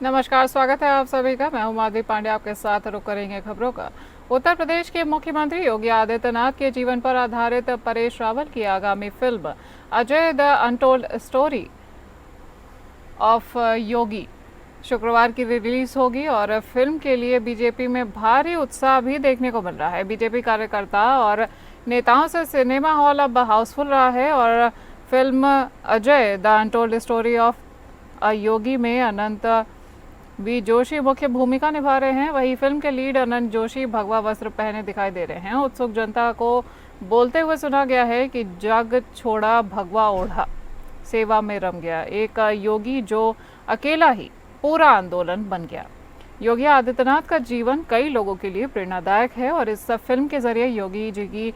नमस्कार, स्वागत है आप सभी का। मैं हूं माधवी पांडे, आपके साथ रुक करेंगे खबरों का। उत्तर प्रदेश के मुख्यमंत्री योगी आदित्यनाथ के जीवन पर आधारित परेश रावल की आगामी film Ajay the untold story of Yogi शुक्रवार की रिलीज होगी और फिल्म के लिए बीजेपी में भारी उत्साह भी देखने को मिल रहा है। बीजेपी कार्यकर्ता और नेताओं से सिनेमा हॉल अब हाउसफुल रहा है और film Ajay the untold story of Yogi में अनंत वी जोशी मुख्य भूमिका निभा रहे हैं। वहीं फिल्म के लीड अनंत जोशी भगवा वस्त्र पहने दिखाई दे रहे हैं। उत्सुक जनता को बोलते हुए सुना गया है कि जग छोड़ा भगवा ओढ़ा, सेवा में रम गया, एक योगी जो अकेला ही पूरा आंदोलन बन गया। योगी आदित्यनाथ का जीवन कई लोगों के लिए प्रेरणादायक है और इस फिल्म के जरिए योगी जी की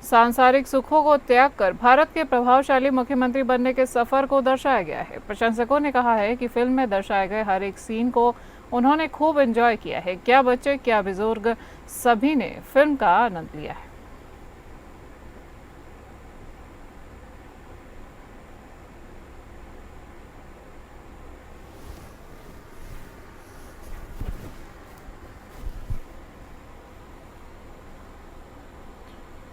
सांसारिक सुखों को त्याग कर भारत के प्रभावशाली मुख्यमंत्री बनने के सफर को दर्शाया गया है। प्रशंसकों ने कहा है कि फिल्म में दर्शाए गए हर एक सीन को उन्होंने खूब एंजॉय किया है। क्या बच्चे क्या बुजुर्ग, सभी ने फिल्म का आनंद लिया है।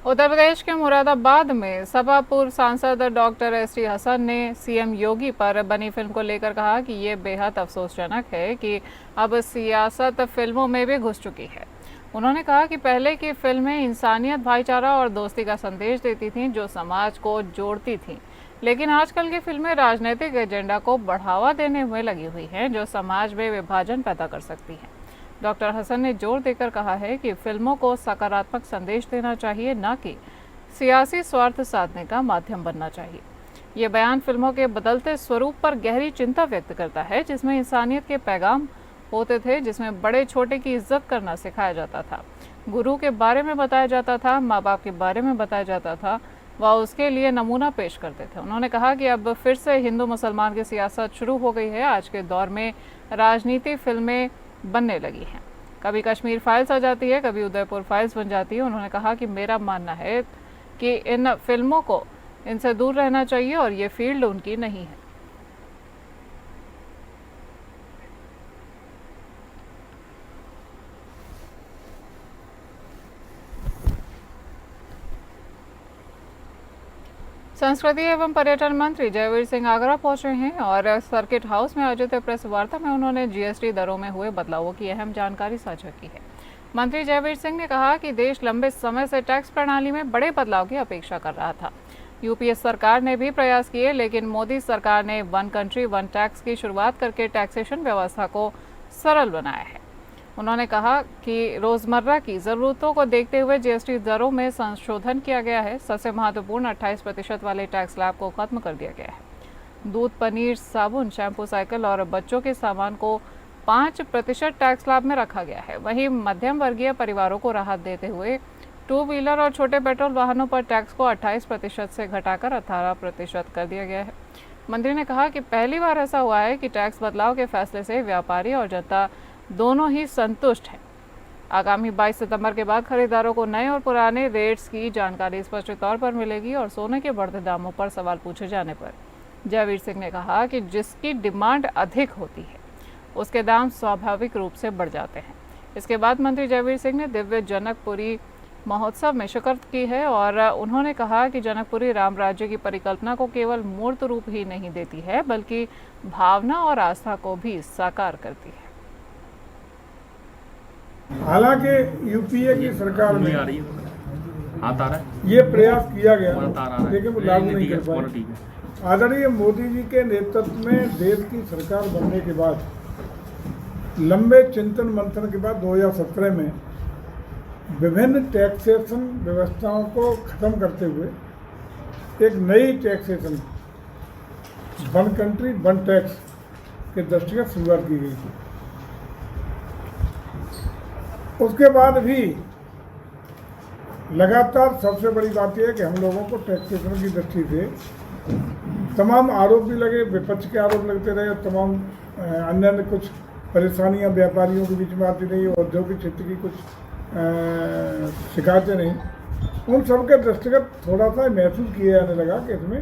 उत्तर प्रदेश के मुरादाबाद में सपा पूर्व सांसद डॉक्टर एसटी हसन ने सीएम योगी पर बनी फिल्म को लेकर कहा कि ये बेहद अफसोसजनक है कि अब सियासत फिल्मों में भी घुस चुकी है। उन्होंने कहा कि पहले की फिल्में इंसानियत, भाईचारा और दोस्ती का संदेश देती थीं, जो समाज को जोड़ती थीं, लेकिन आजकल की फिल्में राजनीतिक एजेंडा को बढ़ावा देने में लगी हुई हैं, जो समाज में विभाजन पैदा कर सकती हैं। डॉक्टर हसन ने जोर देकर कहा है कि फिल्मों को सकारात्मक संदेश देना चाहिए, न कि सियासी स्वार्थ साधने का माध्यम बनना चाहिए। ये बयान फिल्मों के बदलते स्वरूप पर गहरी चिंता व्यक्त करता है, जिसमें इंसानियत के पैगाम होते थे, जिसमें बड़े छोटे की इज्जत करना सिखाया जाता था, गुरु के बारे में बताया जाता था, माँ बाप के बारे में बताया जाता था, वह उसके लिए नमूना पेश करते थे। उन्होंने कहा कि अब फिर से हिंदू मुसलमान की सियासत शुरू हो गई है। आज के दौर में राजनीति फिल्में बनने लगी हैं। कभी कश्मीर फाइल्स आ जाती है, कभी उदयपुर फाइल्स बन जाती है। उन्होंने कहा कि मेरा मानना है कि इन फिल्मों को इनसे दूर रहना चाहिए और ये फील्ड उनकी नहीं है। संस्कृति एवं पर्यटन मंत्री जयवीर सिंह आगरा पहुंचे हैं और सर्किट हाउस में आयोजित प्रेस वार्ता में उन्होंने जीएसटी दरों में हुए बदलावों की अहम जानकारी साझा की है। मंत्री जयवीर सिंह ने कहा कि देश लंबे समय से टैक्स प्रणाली में बड़े बदलाव की अपेक्षा कर रहा था। यूपीए सरकार ने भी प्रयास किए, लेकिन मोदी सरकार ने वन कंट्री वन टैक्स की शुरुआत करके टैक्सेशन व्यवस्था को सरल बनाया है। उन्होंने कहा कि रोजमर्रा की जरूरतों को देखते हुए जीएसटी दरों में संशोधन किया गया है। सबसे महत्वपूर्ण 28% वाले टैक्स स्लैब को खत्म कर दिया गया है। दूध, पनीर, साबुन, शैम्पू, साइकिल और बच्चों के सामान को 5% टैक्स स्लैब में रखा गया है। वहीं मध्यम वर्गीय परिवारों को राहत देते हुए टू व्हीलर और छोटे पेट्रोल वाहनों पर टैक्स को 28% से घटाकर 18% कर दिया गया है। मंत्री ने कहा कि पहली बार ऐसा हुआ है कि टैक्स बदलाव के फैसले से व्यापारी और जनता दोनों ही संतुष्ट हैं। आगामी 22 सितंबर के बाद खरीदारों को नए और पुराने रेट्स की जानकारी स्पष्ट तौर पर मिलेगी और सोने के बढ़ते दामों पर सवाल पूछे जाने पर जयवीर सिंह ने कहा कि जिसकी डिमांड अधिक होती है उसके दाम स्वाभाविक रूप से बढ़ जाते हैं। इसके बाद मंत्री जयवीर सिंह ने दिव्य जनकपुरी महोत्सव में शिरकत की है और उन्होंने कहा कि जनकपुरी राम राज्य की परिकल्पना को केवल मूर्त रूप ही नहीं देती है, बल्कि भावना और आस्था को भी साकार करती है। हालांकि यूपीए की सरकार में ये प्रयास किया गया, लेकिन वो लागू नहीं कर पाए। आदरणीय मोदी जी के नेतृत्व में देश की सरकार बनने के बाद, लंबे चिंतन मंथन के बाद 2017 में विभिन्न टैक्सेशन व्यवस्थाओं को खत्म करते हुए एक नई taxation one country one tax के दृष्टिगत शुरुआत की गई थी। उसके बाद भी लगातार सबसे बड़ी बात यह है कि हम लोगों को टैक्सेशन की दृष्टि से तमाम आरोप भी लगे, विपक्ष के आरोप लगते रहे, तमाम अन्य कुछ परेशानियां व्यापारियों के बीच में आती रही, औद्योगिक क्षेत्र की कुछ शिकायतें नहीं। उन सब के दृष्टिगत थोड़ा सा महसूस किया जाने लगा कि इसमें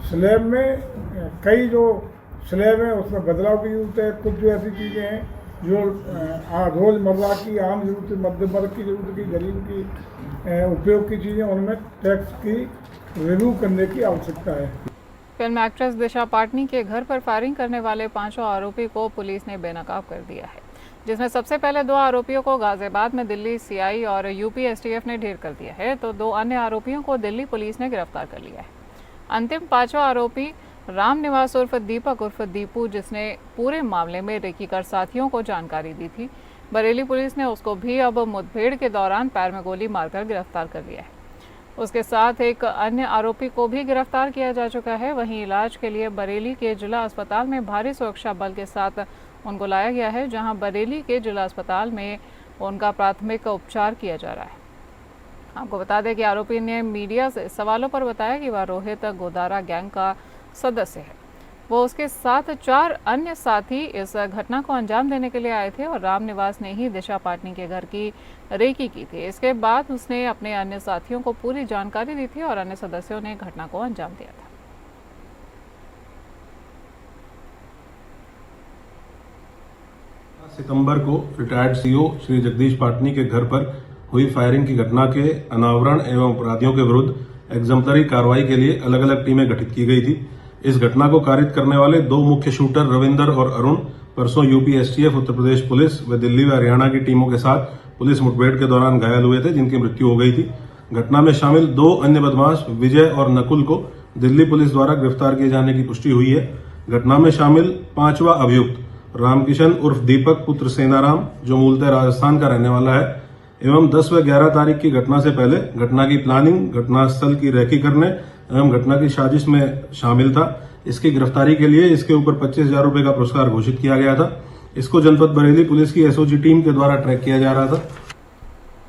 स्लैब में कई जो स्लैब है उसमें बदलाव की जरूरत है। कुछ जो ऐसी चीज़ें हैं जो रोज़मर्रा की आम जरूरत, मध्यम वर्ग की जरूरत की, गरीब की उपयोग की चीज़ें, उनमें टैक्स की रिव्यू करने की आवश्यकता है। फिल्म एक्ट्रेस दिशा पाटनी के घर पर फायरिंग करने वाले 5 आरोपी को पुलिस ने बेनकाब कर दिया है, जिसमें सबसे पहले 2 आरोपियों को गाजियाबाद में दिल्ली सीआई और यूपी एसटीएफ ने ढेर कर दिया है, तो 2 अन्य आरोपियों को दिल्ली पुलिस ने गिरफ्तार कर लिया है। अंतिम 5वां आरोपी राम निवास उर्फ दीपक उर्फ दीपू, जिसने पूरे मामले में रेकी कर साथियों को जानकारी दी थी, बरेली पुलिस ने उसको भी अब मुठभेड़ के दौरान पैर में गोली मारकर गिरफ्तार कर लिया है। उसके साथ एक अन्य आरोपी को भी गिरफ्तार किया जा चुका है। वहीं इलाज के लिए बरेली के जिला अस्पताल में भारी सुरक्षा बल के साथ उनको लाया गया है, जहां बरेली के जिला अस्पताल में उनका प्राथमिक उपचार किया जा रहा है। आपको बता दें कि आरोपी ने मीडिया से सवालों पर बताया कि वह रोहित गोदारा गैंग का सदस्य है। वो उसके साथ 4 अन्य साथी इस घटना को अंजाम देने के लिए आए थे और राम निवास ने ही दिशा पाटनी के घर की रेकी की थी। इसके बाद उसने अपने अन्य साथियों को पूरी जानकारी दी थी और अन्य सदस्यों ने घटना को अंजाम दिया था। सितंबर को रिटायर्ड सीओ श्री जगदीश पाटनी के घर पर हुई फायरिंग की घटना के अनावरण एवं अपराधियों के विरुद्ध एग्जम्पलरी कार्रवाई के लिए अलग अलग टीमें गठित की गई थी। इस घटना को कारित करने वाले 2 मुख्य शूटर रविंदर और अरुण परसों UP STF, Uttar Pradesh police व दिल्ली व हरियाणा की टीमों के साथ पुलिस मुठभेड़ के दौरान घायल हुए थे, जिनकी मृत्यु हो गई थी। घटना में शामिल 2 अन्य बदमाश विजय और नकुल को दिल्ली पुलिस द्वारा गिरफ्तार किए जाने की पुष्टि हुई है। घटना में शामिल 5वां अभियुक्त रामकिशन उर्फ दीपक पुत्र सेनाराम, जो मूलतः राजस्थान का रहने वाला है, एवं 10 व 11 तारीख की घटना से पहले घटना की प्लानिंग, घटनास्थल की रेकी करने एवं घटना की साजिश में शामिल था। इसकी गिरफ्तारी के लिए इसके ऊपर 25,000 रुपए का पुरस्कार घोषित किया गया था। इसको जनपद बरेली पुलिस की एसओजी टीम के द्वारा ट्रैक किया जा रहा था।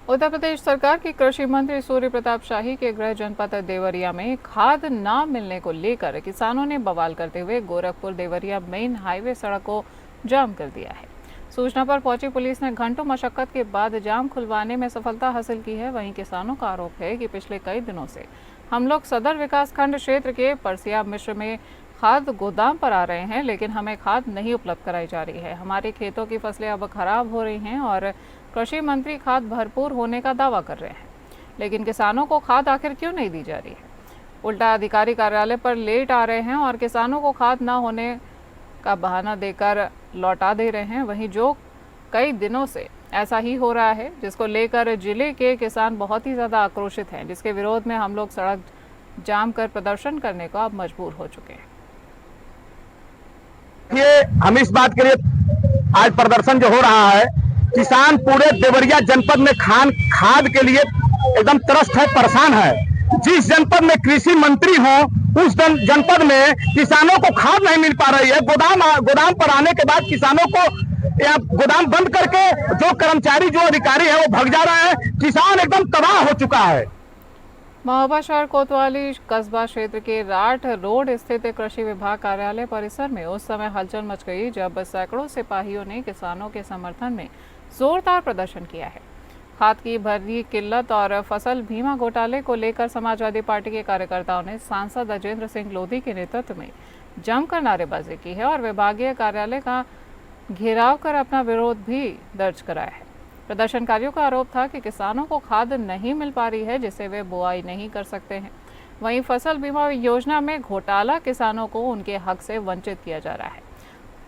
उत्तर प्रदेश सरकार की कृषि मंत्री सूर्य प्रताप शाही के गृह जनपद देवरिया में खाद न मिलने को लेकर किसानों ने बवाल करते हुए गोरखपुर देवरिया मेन हाईवे सड़क को जाम कर दिया है। सूचना पर पहुंची पुलिस ने घंटों मशक्कत के बाद जाम खुलवाने में सफलता हासिल की है। वहीं किसानों का आरोप है कि पिछले कई दिनों से हम लोग सदर विकासखंड क्षेत्र के परसिया मिश्र में खाद गोदाम पर आ रहे हैं, लेकिन हमें खाद नहीं उपलब्ध कराई जा रही है। हमारे खेतों की फसलें अब खराब हो रही हैं और कृषि मंत्री खाद भरपूर होने का दावा कर रहे हैं, लेकिन किसानों को खाद आखिर क्यों नहीं दी जा रही है। उल्टा अधिकारी कार्यालय पर लेट आ रहे हैं और किसानों को खाद न होने का बहाना देकर लौटा दे रहे हैं। वहीं जो कई दिनों से ऐसा ही हो रहा है, जिसको लेकर जिले के किसान बहुत ही ज़्यादा आक्रोशित हैं, जिसके विरोध में हम लोग सड़क जाम कर प्रदर्शन करने को अब मजबूर हो चुके हैं। ये हम इस बात के लिए आज प्रदर्शन जो हो रहा है, किसान पूरे देवरिया जनपद में खाद के लिए एकदम त्रस्त है, परेशान है। जिस जनपद में कृषि मंत्री हो उस जनपद में किसानों को खाद नहीं मिल पा रही है। गोदाम पर आने के बाद किसानों को गोदाम बंद करके जो कर्मचारी, जो अधिकारी है, वो भाग जा रहे हैं। किसान एकदम तबाह हो चुका है। महोबा शहर कोतवाली कस्बा क्षेत्र के राठ रोड स्थित कृषि विभाग कार्यालय परिसर में उस समय हलचल मच गई जब सैकड़ों सिपाहियों ने किसानों के समर्थन में जोरदार प्रदर्शन किया है। खाद की भरी किल्लत और फसल बीमा घोटाले को लेकर समाजवादी पार्टी के कार्यकर्ताओं ने सांसद अजेंद्र सिंह लोधी के नेतृत्व में जमकर नारेबाजी की है और विभागीय कार्यालय का घेराव कर अपना विरोध भी दर्ज कराया है। प्रदर्शनकारियों का आरोप था कि किसानों को खाद नहीं मिल पा रही है, जिससे वे बुआई नहीं कर सकते हैं। वहीं फसल बीमा योजना में घोटाला, किसानों को उनके हक से वंचित किया जा रहा है।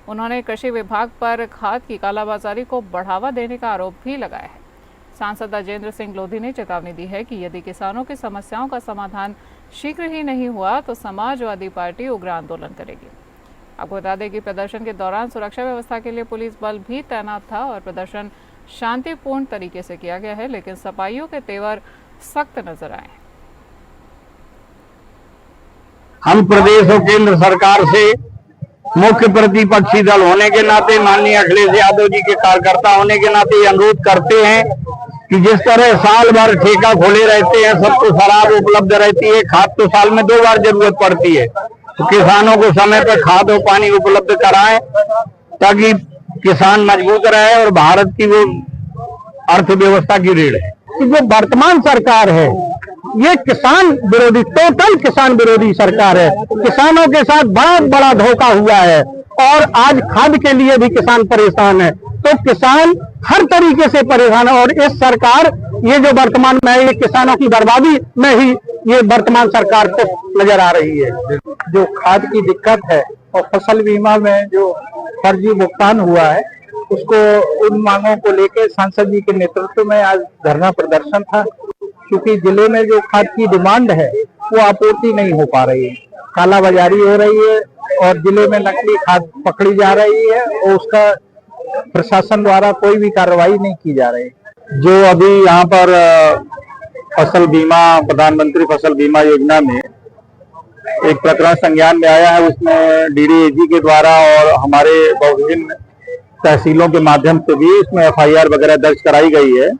उन्होंने कृषि विभाग पर खाद की कालाबाजारी को बढ़ावा देने का आरोप भी लगाया है। सांसद अजेंद्र सिंह लोधी ने चेतावनी दी है कि यदि किसानों की समस्याओं का समाधान शीघ्र ही नहीं हुआ तो समाजवादी पार्टी उग्र आंदोलन करेगी। आपको बता दें कि प्रदर्शन के दौरान सुरक्षा व्यवस्था के लिए पुलिस बल भी तैनात था और प्रदर्शन शांतिपूर्ण तरीके से किया गया है, लेकिन सफाइयों के तेवर सख्त नजर आए। हम प्रदेश और केंद्र सरकार से मुख्य प्रतिपक्षी दल होने के नाते, माननीय अखिलेश यादव जी के कार्यकर्ता होने के नाते अनुरोध करते हैं कि जिस तरह साल भर ठेका खोले रहते हैं, सबको शराब उपलब्ध रहती है, खाद तो साल में 2 बार जरूरत पड़ती है, तो किसानों को समय पर खाद और पानी उपलब्ध कराएं ताकि किसान मजबूत रहे और भारत की वो अर्थव्यवस्था की रीढ़ है। जो वर्तमान सरकार है ये किसान विरोधी, टोटल किसान विरोधी सरकार है। किसानों के साथ बहुत बड़ा धोखा हुआ है और आज खाद के लिए भी किसान परेशान है। तो किसान हर तरीके से परेशान है और इस सरकार ये जो वर्तमान में ये किसानों की बर्बादी में ही ये वर्तमान सरकार को नजर आ रही है। जो खाद की दिक्कत है और फसल बीमा में जो फर्जी भुगतान हुआ है उसको, उन मांगों को लेकर सांसद जी के नेतृत्व में आज धरना प्रदर्शन था। क्योंकि जिले में जो खाद की डिमांड है वो आपूर्ति नहीं हो पा रही है, कालाबाजारी हो रही है और जिले में नकली खाद पकड़ी जा रही है और उसका प्रशासन द्वारा कोई भी कार्रवाई नहीं की जा रही। जो अभी यहाँ पर फसल बीमा, प्रधानमंत्री फसल बीमा योजना में एक प्रकरण संज्ञान में आया है, उसमें डीडीएजी के द्वारा और हमारे विभिन्न तहसीलों के माध्यम से भी इसमें एफआईआर वगैरह दर्ज कराई गई है।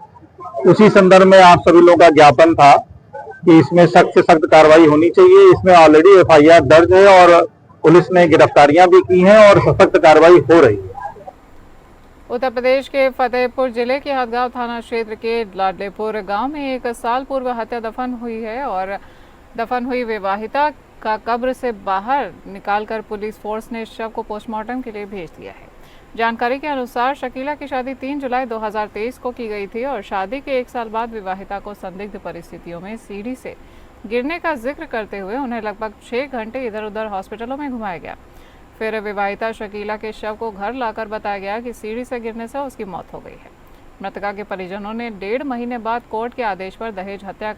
उसी संदर्भ में आप सभी लोगों का ज्ञापन था कि इसमें सख्त से सख्त कार्रवाई होनी चाहिए। इसमें ऑलरेडी एफआईआर दर्ज है और पुलिस ने गिरफ्तारियां भी की हैं और सख्त कार्रवाई हो रही है। उत्तर प्रदेश के फतेहपुर जिले के हदगांव थाना क्षेत्र के लाडलेपुर गांव में 1 साल पूर्व हत्या दफन हुई है और दफन हुई विवाहिता का कब्र से बाहर निकालकर पुलिस फोर्स ने शव को पोस्टमार्टम के लिए भेज दिया है। जानकारी के अनुसार शकीला की शादी 3 जुलाई 2023 को की गई थी और शादी के 1 साल बाद विवाहिता को संदिग्ध परिस्थितियों में सीढ़ी से गिरने का जिक्र करते हुए उन्हें लगभग 6 घंटे इधर उधर हॉस्पिटलों में घुमाया गया। फिर विवाहिता शकीला के शव को घर लाकर बताया गया कि सीढ़ी से गिरने से उसकी मौत हो गई है। मृतका के परिजनों ने 1.5 महीने बाद कोर्ट के आदेश पर दहेज हत्या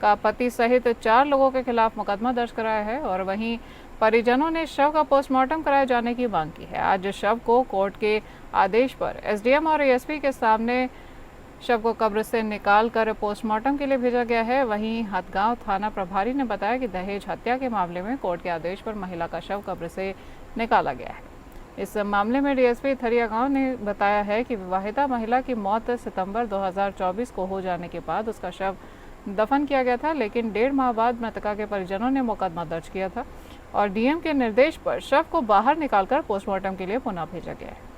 का पति सहित 4 लोगों के खिलाफ मुकदमा दर्ज कराया है और वहीं परिजनों ने शव का पोस्टमार्टम कराए जाने की मांग की है। आज शव को कोर्ट के आदेश पर एसडीएम और एएसपी के सामने शव को कब्र से निकालकर पोस्टमार्टम के लिए भेजा गया है। वहीं हदगांव थाना प्रभारी ने बताया कि दहेज हत्या के मामले में कोर्ट के आदेश पर महिला का शव कब्र से निकाला गया है। इस मामले में डीएसपी थरिया गांव ने बताया है कि विवाहिता महिला की मौत सितंबर 2024 को हो जाने के बाद उसका शव दफन किया गया था, लेकिन 1.5 माह बाद मृतका के परिजनों ने मुकदमा दर्ज किया था और डीएम के निर्देश पर शव को बाहर निकालकर पोस्टमार्टम के लिए पुनः भेजा गया है।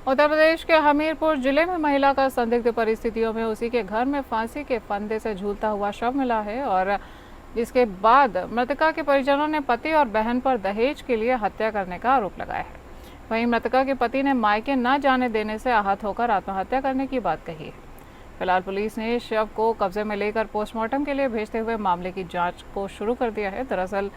उत्तर प्रदेश के हमीरपुर जिले में महिला का संदिग्ध परिस्थितियों में उसी के घर में फांसी के फंदे से झूलता हुआ शव मिला है और जिसके बाद मृतका के परिजनों ने पति और बहन पर दहेज के लिए हत्या करने का आरोप लगाया है। वहीं मृतका के पति ने मायके न जाने देने से आहत होकर आत्महत्या करने की बात कही है। फिलहाल पुलिस ने शव को कब्जे में लेकर पोस्टमार्टम के लिए भेजते हुए मामले की जांच को शुरू कर दिया है। दरअसल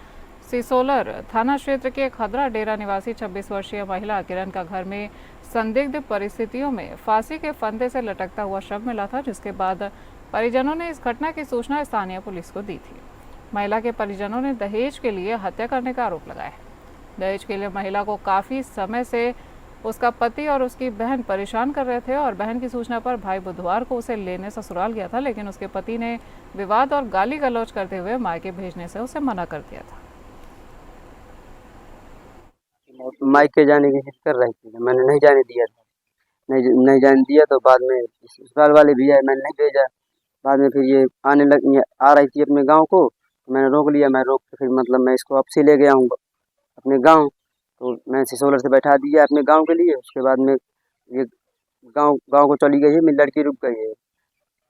सिसोलर थाना क्षेत्र के खदरा डेरा निवासी 26 वर्षीय महिला किरण का घर में संदिग्ध परिस्थितियों में फांसी के फंदे से लटकता हुआ शव मिला था, जिसके बाद परिजनों ने इस घटना की सूचना स्थानीय पुलिस को दी थी। महिला के परिजनों ने दहेज के लिए हत्या करने का आरोप लगाया है। दहेज के लिए महिला को काफी समय से उसका पति और उसकी बहन परेशान कर रहे थे और बहन की सूचना पर भाई बुधवार को उसे लेने ससुराल गया था, लेकिन उसके पति ने विवाद और गाली गलौज करते हुए मायके भेजने से उसे मना कर दिया था। मायके जाने की जिद कर रही थी, मैंने नहीं जाने दिया था, नहीं जाने दिया तो बाद में ससुराल वाले भी आए, मैंने नहीं भेजा। बाद में फिर ये आ रही थी अपने गांव को, तो मैंने रोक लिया। मैं रोक के फिर मतलब मैं इसको अब से ले गया हूँ अपने गांव, तो मैं सिसोलर से बैठा दिया अपने गांव के लिए। उसके बाद में ये गांव को चली गई है, मेरी लड़की रुक गई है।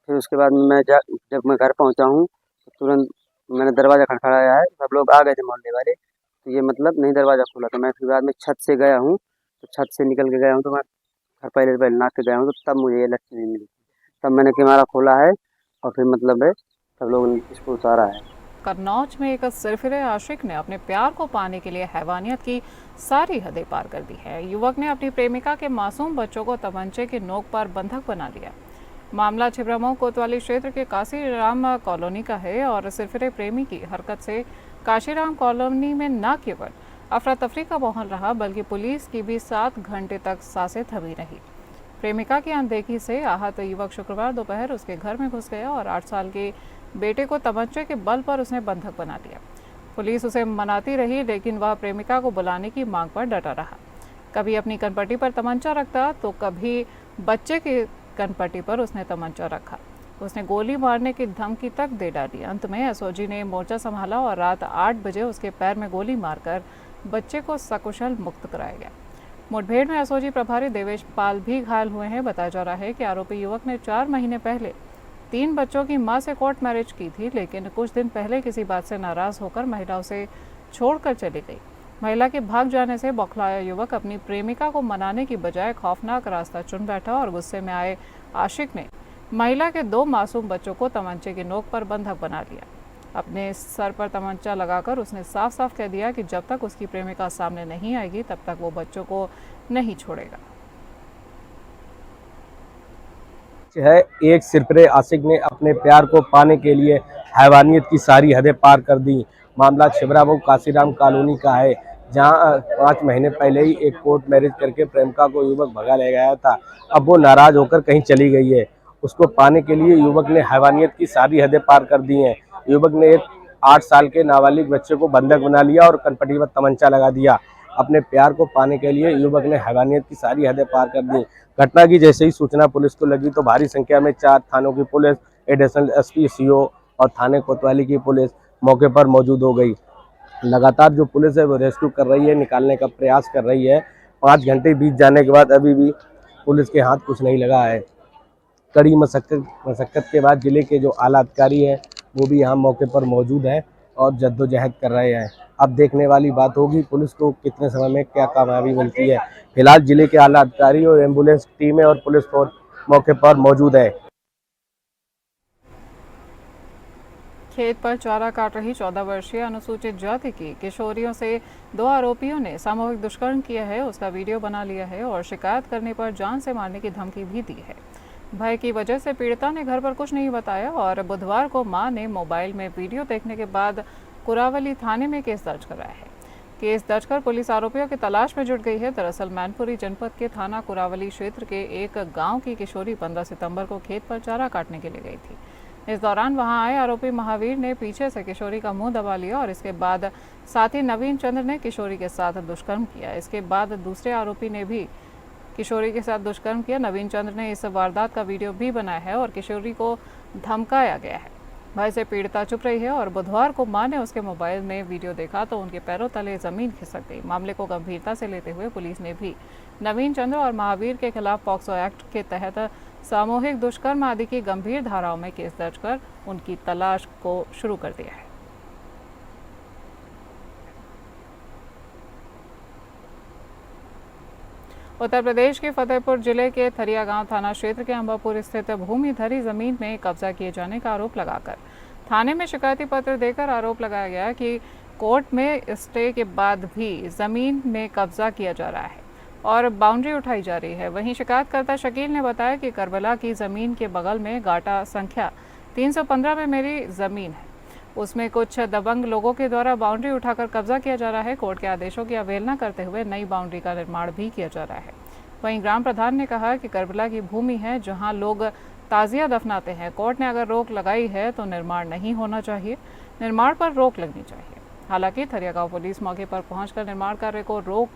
फिर उसके बाद में मैं जब मैं घर पहुंचा हूँ तो तुरंत मैंने दरवाज़ा खड़खड़ाया है, सब लोग आ गए थे मोहल्ले वाले, तो ये मतलब नहीं दरवाज़ा खोला। तो मैं फिर बाद में छत से गया हूँ, तो छत से निकल के गया हूँ, तो मैं घर पहले नाक के गया हूँ, तो तब मुझे ये लड़की नहीं मिली। तब मैंने किनारा खोला है और फिर मतलब है सब लोगों ने इसको उतारा है। कन्नौज में एक सिरफिरे आशिक ने अपने प्यार को पाने के लिए हैवानियत की सारी हदें पार कर दी है। युवक ने अपनी प्रेमिका के मासूम बच्चों को तमंचे की नोक पर बंधक बना लिया। मामला छिबरामऊ कोतवाली क्षेत्र के काशीराम कॉलोनी का है और सिरफिरे प्रेमी की हरकत से काशीराम कॉलोनी में न केवल अफरा तफरी का माहौल रहा, बल्कि पुलिस की भी 7 घंटे तक सांसें थमी रही। प्रेमिका की अनदेखी से आहत युवक शुक्रवार दोपहर उसके घर में घुस गया और 8 साल के बेटे को तमंचे के बल पर उसने बंधक बना लिया। पुलिस उसे मनाती रही, लेकिन वह प्रेमिका को बुलाने की मांग पर डटा रहा। कभी अपनी कनपट्टी पर तमंचा रखता तो कभी बच्चे की कनपट्टी पर उसने तमंचा रखा। उसने गोली मारने की धमकी तक दे डाली। अंत में एसओजी ने मोर्चा संभाला और रात 8 बजे उसके पैर में गोली मारकर बच्चे को सकुशल मुक्त कराया गया। मुठभेड़ में एसओजी प्रभारी देवेश पाल भी घायल हुए हैं। बताया जा रहा है कि आरोपी युवक ने 4 महीने पहले 3 बच्चों की मां से कोर्ट मैरिज की थी, लेकिन कुछ दिन पहले किसी बात से नाराज होकर महिला उसे छोड़कर चली गई। महिला के भाग जाने से बौखलाया युवक अपनी प्रेमिका को मनाने की बजाय खौफनाक रास्ता चुन बैठा और गुस्से में आए आशिक ने महिला के 2 मासूम बच्चों को तमंचे की नोक पर बंधक बना लिया। अपने सर पर तमंचा लगाकर उसने साफ साफ कह दिया कि जब तक उसकी प्रेमिका सामने नहीं आएगी तब तक वो बच्चों को नहीं छोड़ेगा। है एक सिरफिरे आशिक ने अपने प्यार को पाने के लिए हैवानियत की सारी हदें पार कर दी। मामला छिबरामऊ काशीराम कॉलोनी का है, जहां 5 महीने पहले ही एक कोर्ट मैरिज करके प्रेमिका को युवक भगा ले गया था। अब वो नाराज होकर कहीं चली गई है। उसको पाने के लिए युवक ने हैवानियत की सारी हदें पार कर दी हैं। युवक ने एक 8 साल के नाबालिग बच्चे को बंधक बना लिया और कनपटी पर तमंचा लगा दिया। अपने प्यार को पाने के लिए युवक ने हैवानियत की सारी हदें पार कर दी। घटना की जैसे ही सूचना पुलिस को लगी तो भारी संख्या में 4 थानों की पुलिस, एडिशनल एसपी, सीओ और थाने कोतवाली की पुलिस मौके पर मौजूद हो गई। लगातार जो पुलिस है वो रेस्क्यू कर रही है, निकालने का प्रयास कर रही है। 5 घंटे बीत जाने के बाद अभी भी पुलिस के हाथ कुछ नहीं लगा है। कड़ी मशक्कत के बाद जिले के जो आला अधिकारी है वो भी यहाँ मौके पर मौजूद है और जद्दोजहद कर रहे हैं। अब देखने वाली बात होगी पुलिस को कितने समय में क्या कामयाबी मिलती है। फिलहाल जिले के आला अधिकारी और एम्बुलेंस टीमें और पुलिस फोर्स मौके पर मौजूद है। खेत पर चारा काट रही 14 वर्षीय अनुसूचित जाति की किशोरियों से 2 आरोपियों ने सामूहिक दुष्कर्म किया है। उसका वीडियो बना लिया है और शिकायत करने पर जान से मारने की धमकी भी दी है। भय की वजह से पीड़िता ने घर पर कुछ नहीं बताया और बुधवार को मां ने मोबाइल में वीडियो देखने के बाद कुरावली थाने में केस दर्ज कराया है। केस दर्ज कर पुलिस आरोपियों की तलाश में जुट गई है। दरअसल मैनपुरी जनपद के थाना कुरावली क्षेत्र के एक गांव की किशोरी 15 सितंबर को खेत पर चारा काटने के लिए गई थी। इस दौरान वहां आए आरोपी महावीर ने पीछे से किशोरी का मुंह दबा लिया और इसके बाद साथी नवीन चंद्र ने किशोरी के साथ दुष्कर्म किया। इसके बाद दूसरे आरोपी ने भी किशोरी के साथ दुष्कर्म किया। नवीन चंद्र ने इस वारदात का वीडियो भी बनाया है और किशोरी को धमकाया गया है। भय से पीड़िता चुप रही है और बुधवार को मां ने उसके मोबाइल में वीडियो देखा तो उनके पैरों तले जमीन खिसक गई। मामले को गंभीरता से लेते हुए पुलिस ने भी नवीन चंद्र और महावीर के खिलाफ पॉक्सो एक्ट के तहत सामूहिक दुष्कर्म आदि की गंभीर धाराओं में केस दर्ज कर उनकी तलाश को शुरू कर दिया है। उत्तर प्रदेश के फतेहपुर जिले के थरिया गांव थाना क्षेत्र के अंबापुर स्थित भूमिधरी जमीन में कब्जा किए जाने का आरोप लगाकर थाने में शिकायती पत्र देकर आरोप लगाया गया कि कोर्ट में स्टे के बाद भी जमीन में कब्जा किया जा रहा है और बाउंड्री उठाई जा रही है। वहीं शिकायतकर्ता शकील ने बताया कि करबला की जमीन के बगल में गाटा संख्या 315 में मेरी जमीन है, उसमें कुछ दबंग लोगों के द्वारा बाउंड्री उठाकर कब्जा किया जा रहा है। कोर्ट के आदेशों की अवहेलना करते हुए नई बाउंड्री का निर्माण भी किया जा रहा है। वहीं ग्राम प्रधान ने कहा कि करबला की भूमि है जहां लोग ताजिया दफनाते हैं। कोर्ट ने अगर रोक लगाई है तो निर्माण नहीं होना चाहिए, निर्माण पर रोक लगनी चाहिए। हालांकि थरिया गांव पुलिस मौके पर पहुंचकर निर्माण कार्य को रोक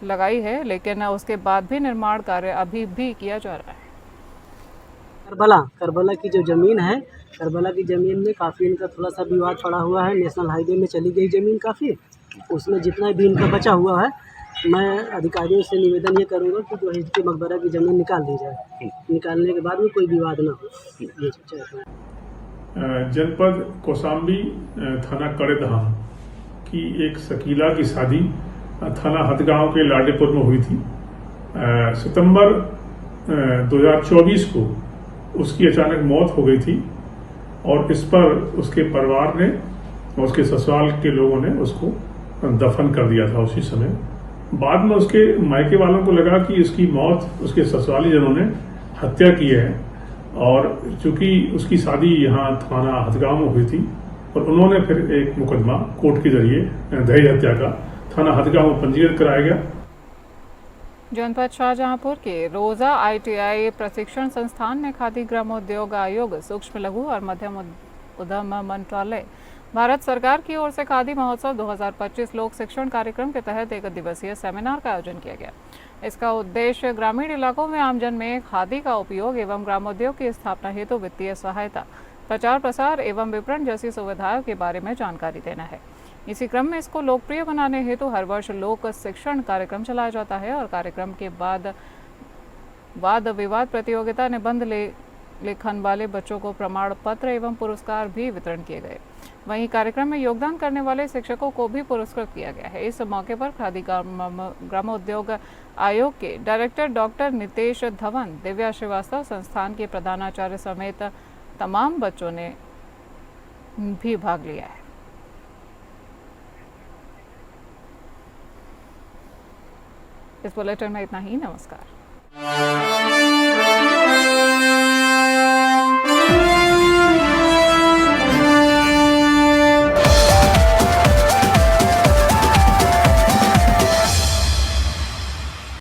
लगाई है, लेकिन उसके बाद भी निर्माण कार्य अभी भी किया जा रहा है। करबला की जो ज़मीन है, करबला की ज़मीन में काफ़ी इनका थोड़ा सा विवाद पड़ा हुआ है। नेशनल हाईवे में चली गई ज़मीन काफ़ी, उसमें जितना भी इनका बचा हुआ है, मैं अधिकारियों से निवेदन ये करूँगा कि जो हिजकी मकबरा की ज़मीन निकाल दी जाए, निकालने के बाद में कोई विवाद ना हो। जनपद कौशाम्बी थाना कड़ेधाम की एक शकीला की शादी थाना हदगांव के लाडेपुर में हुई थी। सितंबर 2024 को उसकी अचानक मौत हो गई थी और इस पर उसके परिवार ने, उसके ससुराल के लोगों ने उसको दफन कर दिया था उसी समय। बाद में उसके मायके वालों को लगा कि इसकी मौत उसके ससुराली जनों ने हत्या की है और चूंकि उसकी शादी यहाँ थाना हदगांव में हुई थी और उन्होंने फिर एक मुकदमा कोर्ट के जरिए दहेज हत्या का थाना हदगांव में पंजीकृत कराया गया। जनपद शाहजहांपुर के रोजा ITI प्रशिक्षण संस्थान ने खादी ग्रामोद्योग आयोग, सूक्ष्म लघु और मध्यम उद्यम मंत्रालय, भारत सरकार की ओर से खादी महोत्सव 2025 लोक शिक्षण कार्यक्रम के तहत 1 दिवसीय सेमिनार का आयोजन किया गया। इसका उद्देश्य ग्रामीण इलाकों में आमजन में खादी का उपयोग एवं ग्रामोद्योग की स्थापना हेतु वित्तीय सहायता, प्रचार प्रसार एवं विपणन जैसी सुविधाओं के बारे में जानकारी देना है। इसी क्रम में इसको लोकप्रिय बनाने हेतु हर वर्ष लोक शिक्षण कार्यक्रम चलाया जाता है और कार्यक्रम के बाद वाद विवाद प्रतियोगिता, निबंध लेखन वाले बच्चों को प्रमाण पत्र एवं पुरस्कार भी वितरण किए गए। वहीं कार्यक्रम में योगदान करने वाले शिक्षकों को भी पुरस्कृत किया गया है। इस मौके पर खादी ग्रामोद्योग आयोग के डायरेक्टर डॉक्टर नितेश धवन, दिव्या श्रीवास्तव, संस्थान के प्रधानाचार्य समेत तमाम बच्चों ने भी भाग लिया है। इस बुलेटिन में इतना ही। नमस्कार।